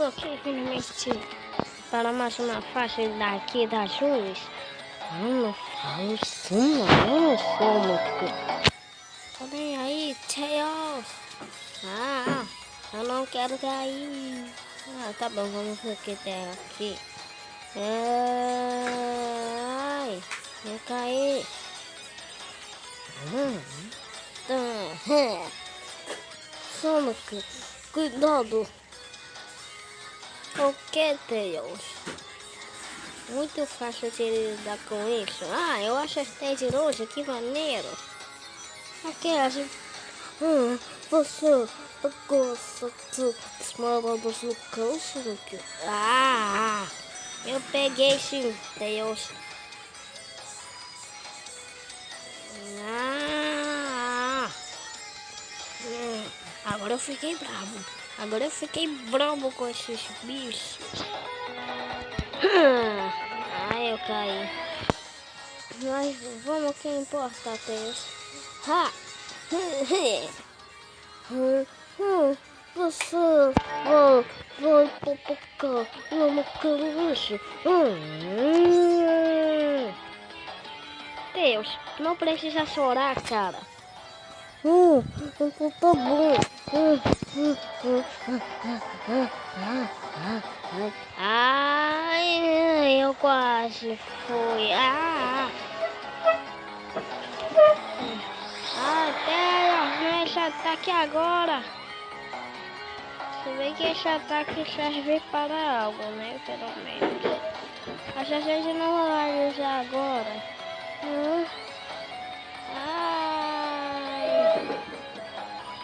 Ok, finalmente para mais uma faixa daqui das ruas. Não falo isso não, sou muito. Tô nem aí, Tails. Eu não quero cair. Tá bom, vamos ver o que tem aqui. Ai, eu caí. Sonic, cuidado. O que, Tails? Muito fácil de lidar com isso. Eu acertei de longe, que maneiro. Aquelas... você gosta de esmaradas no canso, Sonic? Eu peguei sim, Tails. Agora eu fiquei bravo. Agora eu fiquei bravo com esses bichos. Eu caí. Mas vamos, que importa, Tails. Você vai popocar numa carucha. Tails, não precisa chorar, cara. Então tá bom. Eu quase fui. Tails, vem esse ataque agora. Se bem que esse ataque serve para algo, né? Pelo menos. Mas a gente não vai usar agora.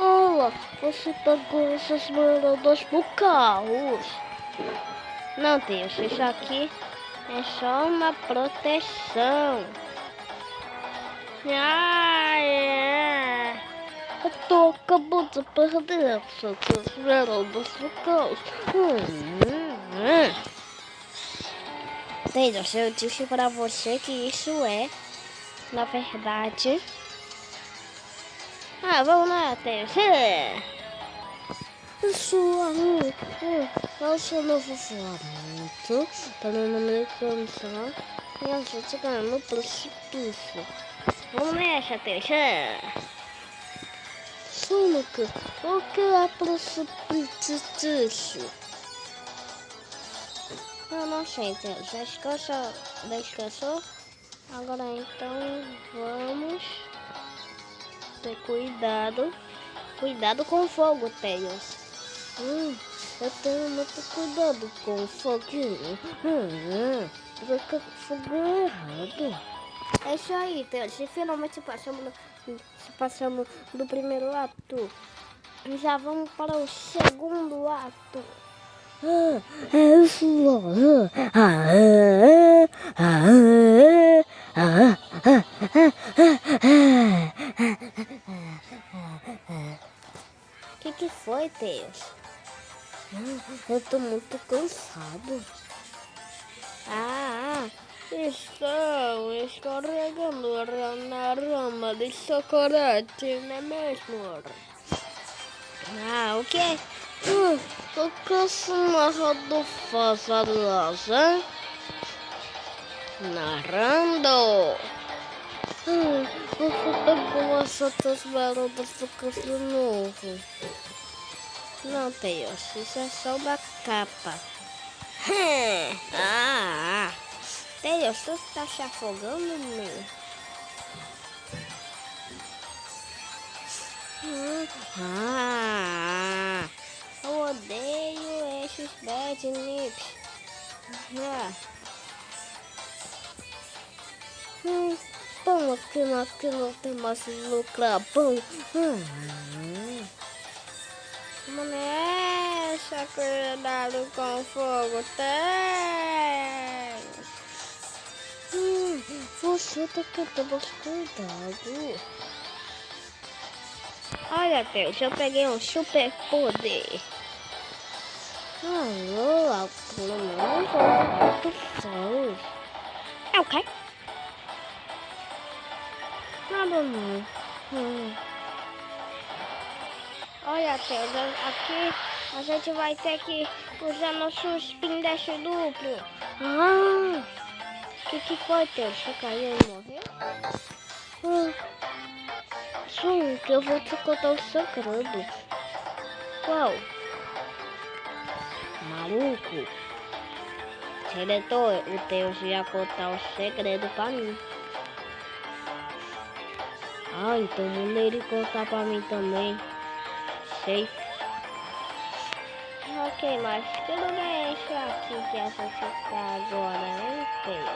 Olha, você pegou essas maradas por carros. Não, Deus, isso aqui é só uma proteção. Eu tô acabando de perder essas maradas por carros. Deus, eu disse para você que isso é, na verdade... vamos lá, Deus. Pessoal, eu sou novo muito para não me cansar e a gente ganhar no precipício. Vamos nessa, terceira. Sonic, o que é precipício? Eu não sei, Deus. Descansou? Agora então vamos ter cuidado. Cuidado com o fogo, Tails. Eu tenho muito cuidado com o foguinho. Porque o fogo é errado. É isso aí, Tails. E finalmente passamos do primeiro ato. Já vamos para o segundo ato. É isso. Que foi, Tails? Eu tô muito cansado. Estão escorregando na rama de chocolate, não é mesmo? O quê? O que esse narrador faz, aliás, hein? Narrando. Você pegou essas maradas do canto de novo. Não, Tails, isso é só uma capa. Tails, você está se afogando, meu? Eu odeio esses bad nips. Bom, aqui não tem mais lucrar bom. Vamos nessa, cuidado com o fogo, Tails. Você tá cantando mais cuidado. Olha, Tails, eu peguei um super poder. Pelo menos eu É o quê? Nada não. Olha, Teus, aqui a gente vai ter que usar nosso spin dash duplo. Ah! Que foi, Teus? Você caiu e morreu? Sim, que eu vou te contar um segredo. Qual? Maluco. Diretor, o Teus ia contar um segredo pra mim. Ah, então manda ele contar pra mim também. Sei. Ok, mas que lugar é esse aqui que a gente tá agora, hein, Teus?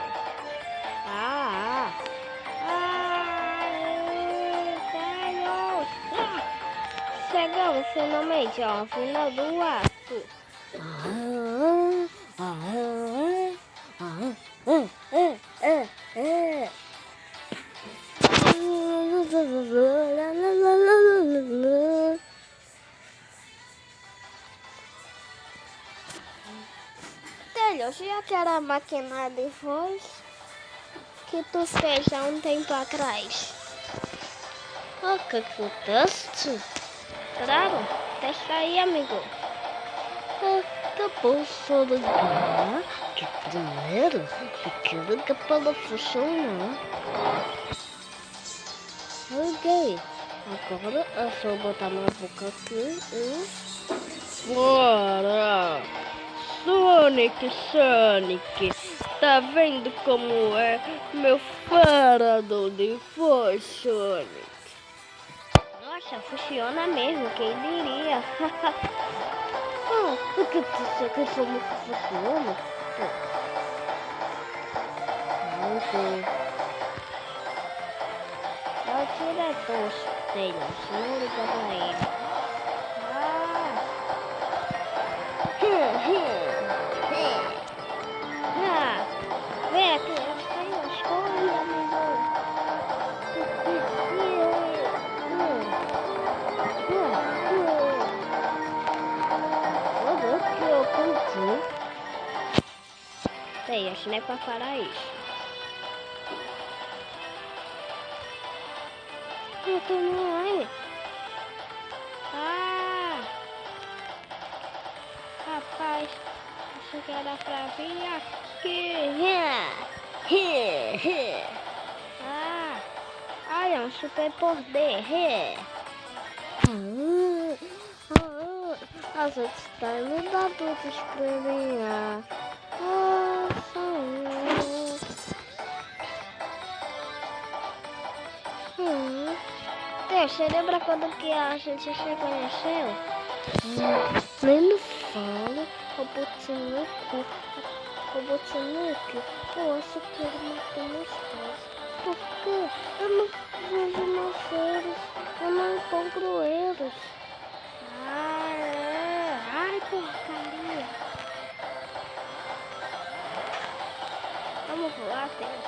Chegamos finalmente ao final do ato. Telhos, e aquela máquina de voz que tu fez há um tempo atrás? O que acontece? Claro, testa aí, amigo. Eu posso ligar que primeiro aquilo que para funcionar. Ok, agora é só botar minha boca aqui e... Fora! Sonic, tá vendo como é meu farador de voz, Sonic? Nossa, funciona mesmo, quem diria? Porque isso aqui foi muito funciona. Ok. É o diretor, Taylor, não liga pra ele. Vem aqui, Taylor, escolhe, amigo. Que eu curti. Tem, acho que não é pra falar isso. Eu tô no ar. Rapaz, isso que era pra vir aqui. Olha, um super poder. A gente está indo adultos escrevinhar. Deus, você lembra quando que a gente se conheceu? Nem me fala, Robotnik. Eu acho que ele matou meus pais. Por quê? Eu não vejo meus filhos, eu não encontro eles. Ai, porcaria. Vamos voar, Deus.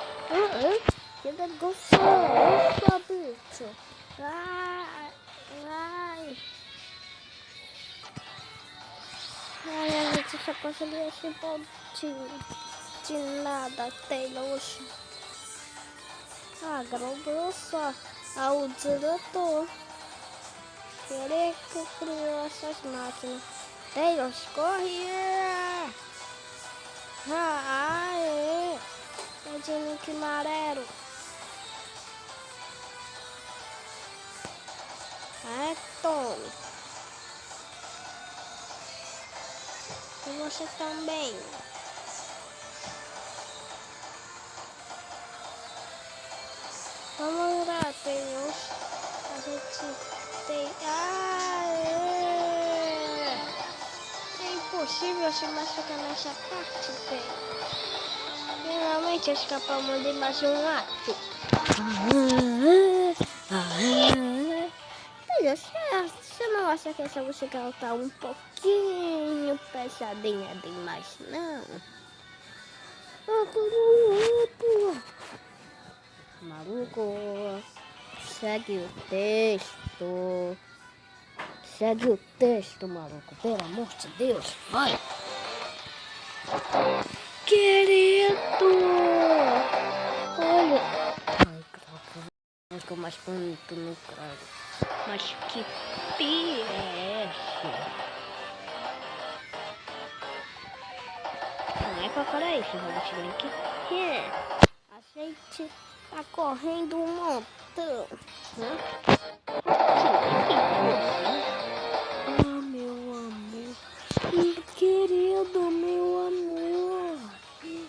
Que negócio é esse, bicho? Ai. Ai, a gente só conseguiu esse pontinho. De nada, Taylor. Agradeço ao diretor. Ele que criou essas máquinas. Taylor, corre! Aê! É de Nick Marero. É, Tommy. E você também. Vamos lá, Taylor. A gente tem... É impossível se machucar nessa parte, Taylor. Finalmente escapamos de mais um ato. Você não acha que essa música tá um pouquinho pesadinha demais, não? Maluco, segue o texto. Segue o texto, maluco. Pelo amor de Deus, vai. Querido, olha. Ai, droga. Ficou mais bonito no crânio. Mas que PS. Não é pra falar isso, Robot Link. A gente tá correndo um montão. Ah, meu amor. Querido, meu amor.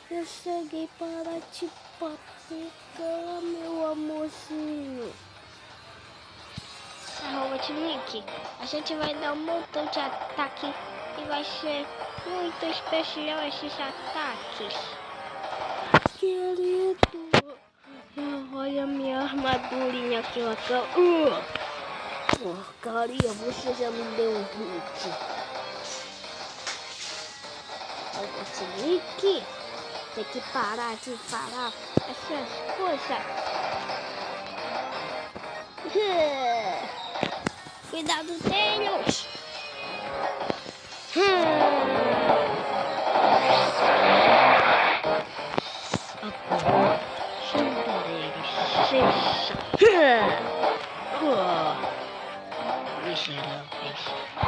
Eu cheguei para te papecar, meu amorzinho. Robot Link, a gente vai dar um montão de ataque e vai ser muito especial esses ataques. Querido, olha a minha armadurinha aqui na cama. Porcaria, você já me deu um hit. Robot Link, tem que parar de falar essas coisas. Cuidado deles! Miseráveis!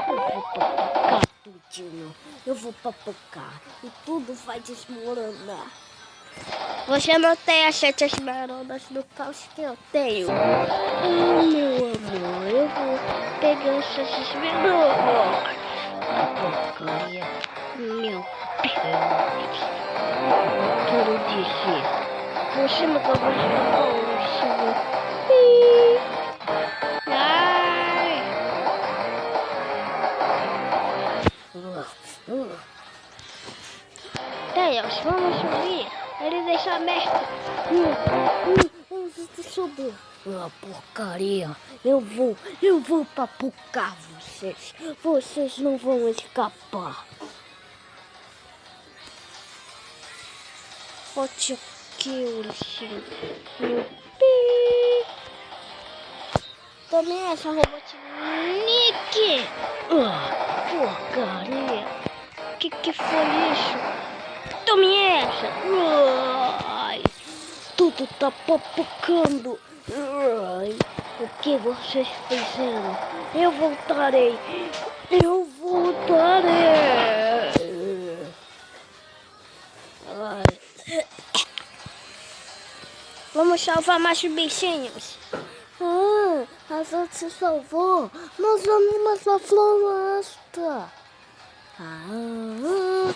Eu vou papocar tudinho. Eu vou papocar e tudo vai desmoronar. Você não tem as 7 esmeraldas do caos que eu tenho. Meu amor, eu vou pegar essas esmeraldas. A porcaria, meu Deus. Quero dizer, você nunca vai jogar o seu. Ai. Deus, vamos subir. Ele deixou aberto. Subiu. Porcaria. Eu vou papucar vocês. Vocês não vão escapar. Pode que ursinho. Também essa Robot Link. Porcaria. Que foi isso? Tome essa! Ai, tudo tá papocando! Ai, o que vocês fizeram? Eu voltarei! Eu voltarei! Ai. Vamos salvar mais bichinhos! A gente se salvou! Nós vamos na floresta! Ah.